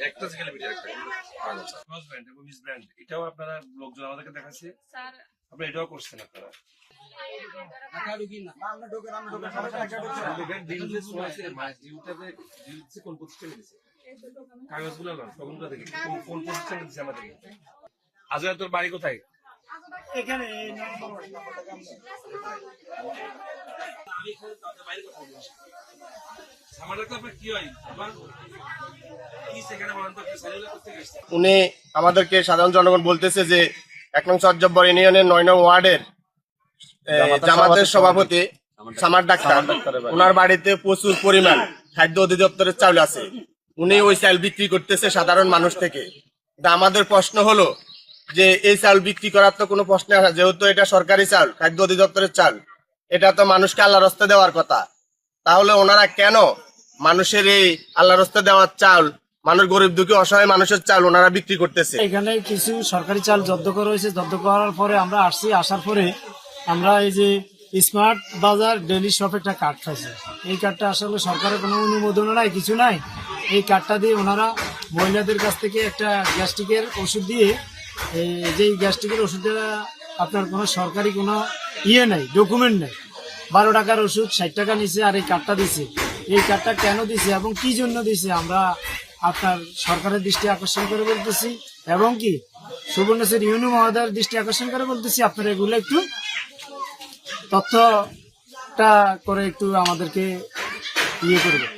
একটা second video একটা cross brand এবং মিস ব্র্যান্ড এটাও আপনারা লোকজন আমাদেরকে দেখাচ্ছে স্যার আপনারা এটাও করছেন আপনারা কাগজগুলো তখনকার থেকে কোন প্রতিষ্ঠান দিচ্ছে আমাদেরকে আজকে তোর বাড়ি কোথায় এখানে উনি আমাদেরকে সাধারণ জনগণ বলতেছে যে ১ নং চরজব্বর ইউনিয়নের ৯ নং ওয়ার্ডের জামাতের সভাপতি সামার ডাক্তার ওনার বাড়িতে প্রচুর পরিমাণ খাদ্য অধিদপ্তরের চাউল আছে, উনি ওই চাল বিক্রি করতেছে সাধারণ মানুষ থেকে। আমাদের প্রশ্ন হলো যে এই চাল বিক্রি করার তো কোনো প্রশ্ন আসে, যেহেতু এটা সরকারি চাল, খাদ্য অধিদপ্তরের চাল, এটা তো মানুষকে আল্লাহর রাস্তা দেওয়ার কথা। তাহলে ওনারা কেন মানুষের এই আল্লাহর রাস্তা দেওয়ার চাল, মানুষ গরিব দুঃখী অসহায় মানুষের চাল ওনারা বিক্রি করতেছে? এখানে কিছু সরকারি চাল জব্দ করা হয়েছে, জব্দ করার পরে আমরা আসছি, আসার পরে আমরা এই যে স্মার্ট বাজার ডেলি শপ একটা কার্ড খাইছি। এই কার্ডটা আসলে সরকারের কোনো অনুমোদন নাই, কিছু নাই। এই কার্ডটা দিয়ে ওনারা মহিলাদের কাছ থেকে একটা গ্যাস্ট্রিকের ওষুধ দিয়ে, যেই গ্যাস্ট্রিকের ওষুধটা আপনার কোনো সরকারি কোনো নেই, ডকুমেন্ট নেই, 12 টাকার ওষুধ 60 টাকা নিছে, আর এই কার্ডটা দিছে। এই কার্ডটা কেন দিছে এবং কি জন্য দিছে আমরা আপনার সরকারের দৃষ্টি আকর্ষণ করে বলতেছি, এবং কি সুবর্ণচর ইউনিয়ন মহোদয়ের দৃষ্টি আকর্ষণ করে বলতেছি, আপনারা এগুলো একটু তথ্যটা করে একটু আমাদেরকে করবে।